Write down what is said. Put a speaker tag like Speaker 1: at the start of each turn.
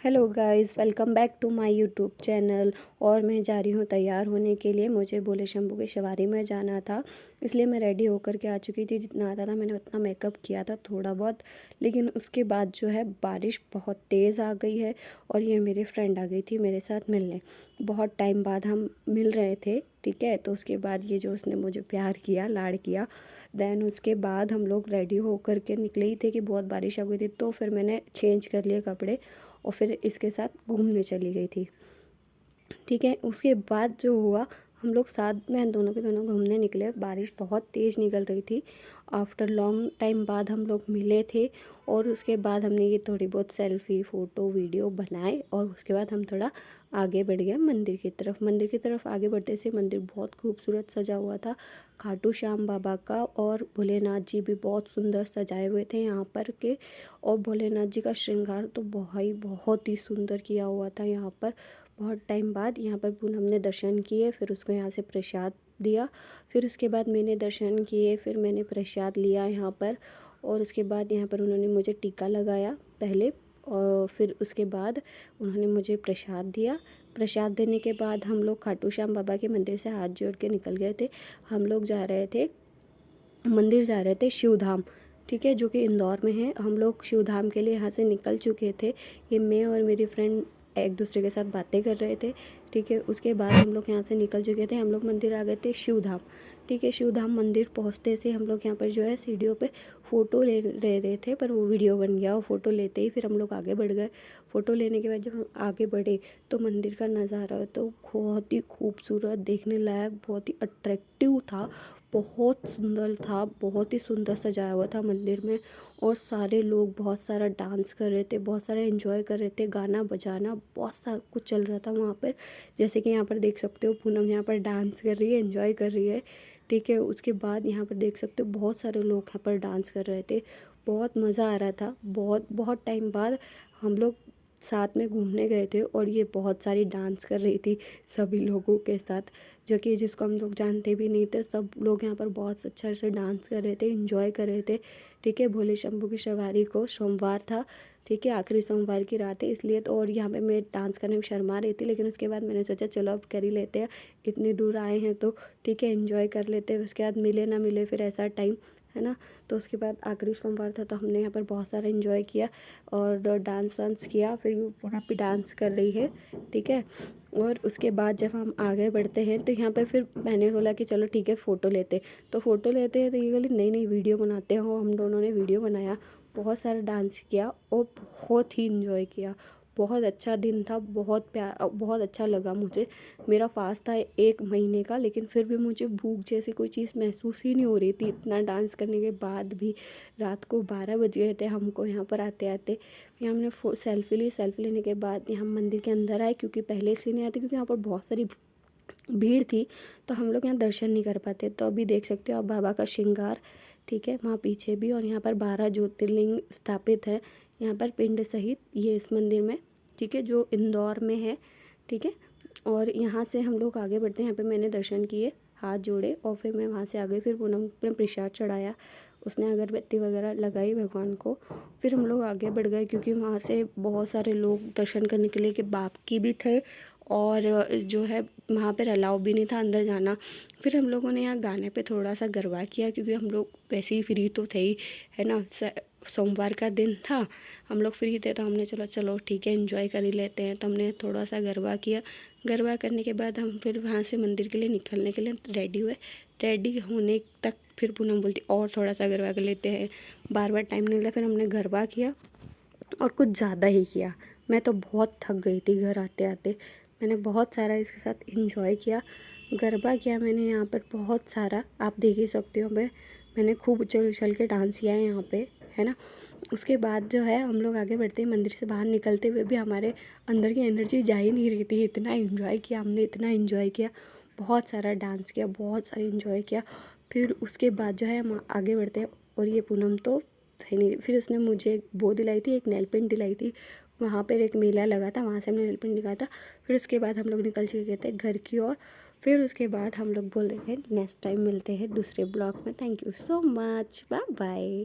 Speaker 1: Hello guys, welcome back to my YouTube channel. और मैं जा रही हूँ तैयार होने के लिए। मुझे बोले शंभू की सवारी में जाना था, इसलिए मैं रेडी होकर के आ चुकी थी। जितना आता था मैंने उतना मेकअप किया था, थोड़ा बहुत। लेकिन उसके बाद जो है बारिश बहुत तेज़ आ गई है और ये मेरी फ्रेंड आ गई थी मेरे साथ मिलने। बहुत टाइम बाद हम मिल रहे थे, ठीक है। तो उसके बाद ये जो उसने मुझे प्यार किया, लाड़ किया। देन उसके बाद हम लोग रेडी होकर के निकले ही थे कि बहुत बारिश आ गई थी। तो फिर मैंने चेंज कर लिए कपड़े और फिर इसके साथ घूमने चली गई थी, ठीक है। उसके बाद जो हुआ, हम लोग साथ में दोनों के दोनों घूमने निकले। बारिश बहुत तेज़ निकल रही थी। आफ्टर लॉन्ग टाइम बाद हम लोग मिले थे और उसके बाद हमने ये थोड़ी बहुत सेल्फ़ी, फ़ोटो, वीडियो बनाए और उसके बाद हम थोड़ा आगे बढ़ गए मंदिर की तरफ। मंदिर की तरफ आगे बढ़ते से मंदिर बहुत खूबसूरत सजा हुआ था। खाटू श्याम बाबा का और भोलेनाथ जी भी बहुत सुंदर सजाए हुए थे यहाँ पर के। और भोलेनाथ जी का श्रृंगार तो बहुत ही सुंदर किया हुआ था यहाँ पर। बहुत टाइम बाद यहाँ पर पूनम ने दर्शन किए, फिर उसको यहाँ से प्रसाद दिया। फिर उसके बाद मैंने दर्शन किए, फिर मैंने प्रसाद लिया यहाँ पर। और उसके बाद यहाँ पर उन्होंने मुझे टीका लगाया पहले, और फिर उसके बाद उन्होंने मुझे प्रसाद दिया। प्रसाद देने के बाद हम लोग खाटू श्याम बाबा के मंदिर से हाथ जोड़ के निकल गए थे। हम लोग जा रहे थे मंदिर, जा रहे थे शिवधाम, ठीक है, जो कि इंदौर में है। हम लोग शिवधाम के लिए यहाँ से निकल चुके थे। ये मैं और मेरी फ्रेंड एक दूसरे के साथ बातें कर रहे थे, ठीक है। उसके बाद हम लोग यहाँ से निकल चुके थे। हम लोग मंदिर आ गए थे शिवधाम, ठीक है। शिवधाम मंदिर पहुँचते से हम लोग यहाँ पर जो है सीढ़ियों पे फ़ोटो ले रहे थे, पर वो वीडियो बन गया। और फ़ोटो लेते ही फिर हम लोग आगे बढ़ गए। फ़ोटो लेने के बाद जब हम आगे बढ़े तो मंदिर का नज़ारा तो बहुत ही खूबसूरत, देखने लायक, बहुत ही अट्रैक्टिव था। बहुत सुंदर था, बहुत ही सुंदर सजाया हुआ था मंदिर में। और सारे लोग बहुत सारा डांस कर रहे थे, बहुत सारा एंजॉय कर रहे थे। गाना बजाना बहुत सारा कुछ चल रहा था वहाँ पर। जैसे कि यहाँ पर देख सकते हो पूनम यहाँ पर डांस कर रही है, एंजॉय कर रही है, ठीक है। उसके बाद यहाँ पर देख सकते हो बहुत सारे लोग यहाँ पर डांस कर रहे थे। बहुत मज़ा आ रहा था। बहुत बहुत टाइम बाद हम लोग साथ में घूमने गए थे और ये बहुत सारी डांस कर रही थी सभी लोगों के साथ, जो कि जिसको हम लोग जानते भी नहीं थे। सब लोग यहाँ पर बहुत अच्छा से डांस कर रहे थे, एंजॉय कर रहे थे, ठीक है। भोले शंभू की सवारी को सोमवार था, ठीक है, आखिरी सोमवार की रात है इसलिए। तो और यहाँ पे मैं डांस करने में शर्मा रही थी, लेकिन उसके बाद मैंने सोचा चलो अब कर ही लेते हैं, इतनी दूर आए हैं तो ठीक है, एंजॉय कर लेते हैं। उसके बाद मिले ना मिले फिर ऐसा टाइम, है ना। तो उसके बाद आखिरी सोमवार था तो हमने यहाँ पर बहुत सारा एंजॉय किया और डांस वांस किया। फिर भी वहाँ पे डांस कर रही है, ठीक है। और उसके बाद जब हम आगे बढ़ते हैं तो यहाँ पे फिर मैंने बोला कि चलो ठीक है फ़ोटो लेते। तो फ़ोटो लेते हैं तो ये बोली नहीं नहीं वीडियो बनाते हो। हम दोनों ने वीडियो बनाया, बहुत सारा डांस किया और बहुत ही इंजॉय किया। बहुत अच्छा दिन था, बहुत अच्छा लगा मुझे। मेरा फास्ट था 1 महीने का, लेकिन फिर भी मुझे भूख जैसी कोई चीज़ महसूस ही नहीं हो रही थी इतना डांस करने के बाद भी। रात को 12 बज गए थे हमको यहाँ पर आते आते। फिर हमने सेल्फ़ी ली। सेल्फ़ी लेने के बाद यहाँ मंदिर के अंदर आए, क्योंकि पहले इसलिए नहीं आते क्योंकि यहाँ पर बहुत सारी भीड़ थी, तो हम लोग यहाँ दर्शन नहीं कर पाते। तो अभी देख सकते हो आप बाबा का श्रृंगार, ठीक है, वहाँ पीछे भी। और यहाँ पर 12 ज्योतिर्लिंग स्थापित है यहाँ पर पिंड सहित, ये इस मंदिर में, ठीक है, जो इंदौर में है, ठीक है। और यहाँ से हम लोग आगे बढ़ते हैं। यहाँ पे मैंने दर्शन किए, हाथ जोड़े और फिर मैं वहाँ से आ गई। फिर पूनम ने प्रसाद चढ़ाया, उसने अगरबत्ती वगैरह लगाई भगवान को। फिर हम लोग आगे बढ़ गए क्योंकि वहाँ से बहुत सारे लोग दर्शन करने के लिए कि बाकी भी थे और जो है वहाँ पर अलाउ भी नहीं था अंदर जाना। फिर हम लोगों ने यहाँ गाने पे थोड़ा सा गरबा किया क्योंकि हम लोग वैसे ही फ्री तो थे ही, है ना। सोमवार का दिन था, हम लोग फ्री थे तो हमने चलो ठीक है एंजॉय कर ही लेते हैं। तो हमने थोड़ा सा गरबा किया। गरबा करने के बाद हम फिर वहाँ से मंदिर के लिए निकलने के लिए रेडी हुए। रेडी होने तक फिर पूनम बोलती और थोड़ा सा गरबा कर लेते हैं, बार बार टाइम नहीं मिला। फिर हमने गरबा किया और कुछ ज़्यादा ही किया। मैं तो बहुत थक गई थी घर आते आते। मैंने बहुत सारा इसके साथ इंजॉय किया, गरबा किया मैंने यहाँ पर बहुत सारा, आप देख ही सकते हो। मैंने खूब उछल उछल के डांस किया है यहाँ पे, है ना। उसके बाद जो है हम लोग आगे बढ़ते हैं। मंदिर से बाहर निकलते हुए भी हमारे अंदर की एनर्जी जा ही नहीं रही थी। इतना एंजॉय किया हमने, इतना एंजॉय किया, बहुत सारा डांस किया, बहुत सारा एंजॉय किया। फिर उसके बाद जो है हम आगे बढ़ते हैं। और ये पूनम तो है नहीं, फिर उसने मुझे वो दिलाई थी, एक नेल पेंट दिलाई थी। वहाँ पर एक मेला लगा था, वहाँ से हमने नेल पेंट दिखाया था। फिर उसके बाद हम लोग निकल चुके थे घर की ओर। फिर उसके बाद हम लोग बोल रहे थे नेक्स्ट टाइम मिलते हैं दूसरे ब्लॉग में। Thank you so much, bye bye.